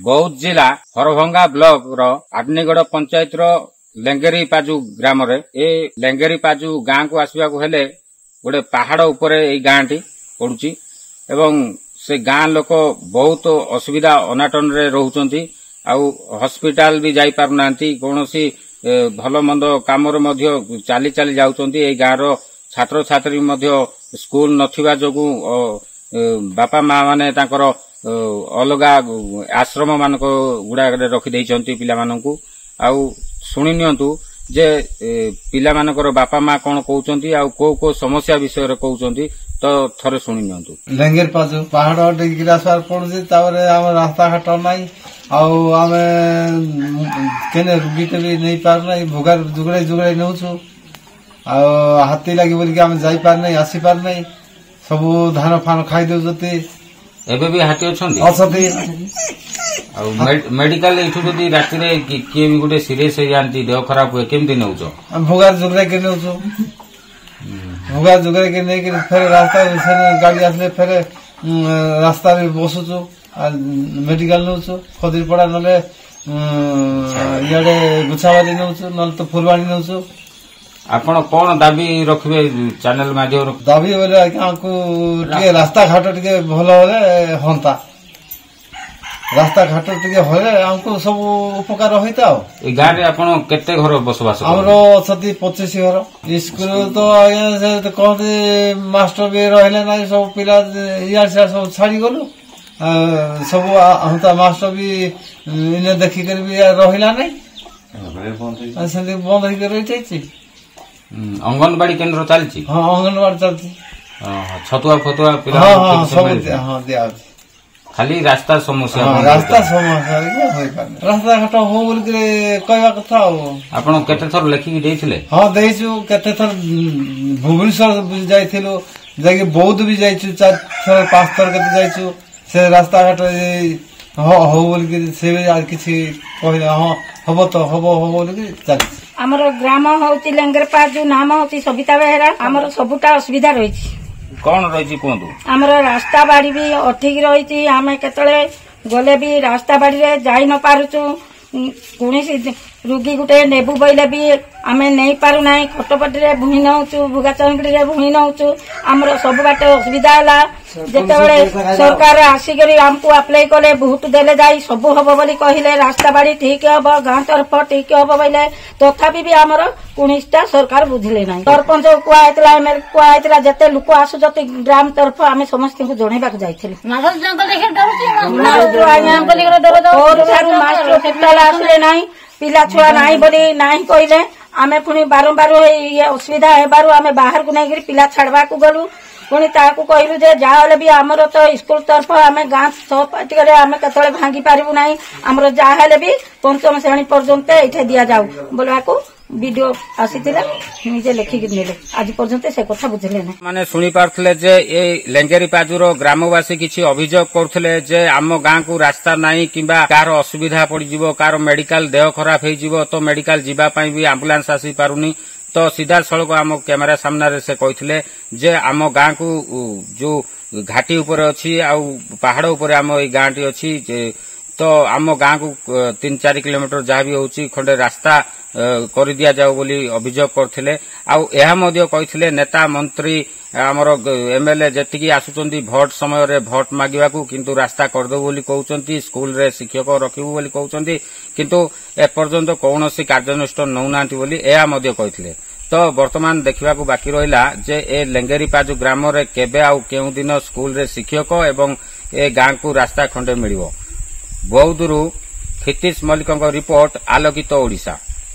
बौद्ध जिला हरभंगा ब्लॉक आडनीगढ़ पंचायत लेंगेरी पाजु ग्राम ए लेंगेरी पाजु गाँ को आसवा हेले गोटे पहाड़ उपर गाँ टी पड़ुची एवं से गाँ लोक बहुत असुविधा अनाटन रे रहउचंती आउ हॉस्पिटल भी जाई पारुना कौन भल मंद काम चली चली जाउचंती ए गाँ रो छात्र छात्री स्कूल नथिबा जोगु बापा माँ माने तांकर अलगा आश्रम मान गुड़ा रखी देइचंती पिला मानकु आउ सुनि नियंतु जे पिला मानकर बापा माँ कौन कहउचंती आउ को समस्या विषय रे कहउचंती तो थरे सुनि नियंतु। लेंगेर पाजु पहाड़ गिरासार पड़ुची तावरे हम रास्ता घाट नाही आउ आमे केने रुगी के भी नहीं पार नाही भोगार जुगड़े जुगड़े नउछु आ हाथी लागि बोल के हम जाई पार नाही आसी पार नाही सब धान फान खाई देउचती एबे भी हाथी अछंती असती मेडिकल इठु जदी राति रे के भी गुटे सीरियस हो जानती देह खराब हुए केमती नउचो भोगार जुगड़े के नउछु भोगार जुगड़े के नहीं कि फिर रास्ता गाड़ी आसले फिर रास्ता भी बसुचु मेडिकल नउछु खदिर पड़ा नले इयाडे गुछावाली नउछु नल तो फुलवाणी नउछु। आपण कौन दाबी रखबे चैनल माध्यम दाबी बोले हमको टे रास्ता घाट टे भल होले हंता रास्ता घाट टे होले हमको सब उपकार होइता ए गाँ रे आपण केते घर बसवास हमरो छति 25 घर स्कूल तो आगे से कहते मास्टर भी रहले ना सब पिला यार से सब छाड़ी गलो सब हमता मास्टर भी इने देखि कर भी रहिला नै से बंद होई कर रहितै अंगनवाड़ी केंद्र चलती हाँ अंगनवाड़ी चलती छतुआ फतुआ पिला हाँ सब हाँ दिया खाली रास्ता समस्या रास्ता समस्या रास्ता घाट हो बोल के कहवा कथा आपण केते थर लेखि देइथिले हाँ देइछु केते थर भुवनेश्वर भी जाइथिलो जाके बौद्ध भी जाइछु 4 थर 5 थर केते जाइछु से रास्ता घाट हो बोल के से किछि कहले हाँ हबो तो हबो बोल के चल आमर ग्राम होची लेंगेर पाजु नाम होची सबिता बेहेरा आमर सबुटा असुविधा रही कौन रही कहतु आमर रास्ता बाड़ी भी अठिक रही आम केतले गले भी रास्ता बाड़ी रे जाई न पारुचु कौन रुगी गुटे नेबु बैले भी आम नहीं पारु ना खटपटी रे भूई नौचु भुगा चंगड़ी रे भूई नौचु आमर सब बाटे असुविधा है जिते सरकार आसिक आमको अप्लाई कले भोट देले जाई सब हम बोली कहले रास्ता बाड़ी ठीक हम गाँ तरफ ठीक हम बोले तथापि भी आमर कुणीटा सरकार बुझिले ना सरपंच कहला एमएलए कहला जिते लोक आसुचती ग्राम तरफ आम समस्त जनवाक जाइए आसले ना पिला छुआ नाई बोली नाई कहले आमे पुणी बारंबार ये असुविधा हेबारु आमे बाहर को नहीं पिला छाड़वा को गलु पुणी ताकू कहलु जे जहाँ भी आमर तो स्कूल तरफ आमे गाँ सहपाठी आमे केतले भांगी पारिबु नाही आमर जहाँ भी पंचम श्रेणी पर्यंत ये दि जाऊ बोलवा को वीडियो आसीथिला निजे लेखिक नेले आज पर्यंत से कथा बुझले ना माने सुनी पारथले जे ए लेंगेरी पाजुर ग्रामवासी किछि अभियोग करथले जे आम गाँ को रास्ता नाही किंबा कार असुविधा पड़ जिवो कार मेडिकल देह खराब हे जिवो तो मेडिकल जीवा पई भी एम्बुलेंस आसी पारुनी तो सीधा सड़क आम कैमेरा सामने से कहते जे आम गाँ को जो घाटी ऊपर अच्छी आउ पहाड़ ऊपर आम गाँ टी अच्छी तो आम गाँ को 3-4 किलोमीटर जहाँ भी होची खंडे रास्ता कर दिया जाओ बोली अभियोग करथिले आउ एहा मध्य कहथिले नेता मंत्री आमर एमएलए जेतिकी आसुचंती भोट समय रे भोट मागिबाकू किंतु रास्ता करदो बोली कहउचंती स्कूल रे शिक्षक रखिबू बोली कहउचंती किंतु ए पर्यंत कौनसी कार्यानुष्ठान नौनांती बोली एहा मध्य कहथिले तो वर्तमान देखिबाकू बाकी रहिला जे ए लेंगेरी पाजु ग्राम रे केबे आउ केउ दिन स्कूल रे शिक्षक एवं ए गाँ को रास्ता खंडे मिलिबो बौद्धरू क्षितिश मल्लिकଙ୍କ रिपोर्ट आलोकित ओडिशा।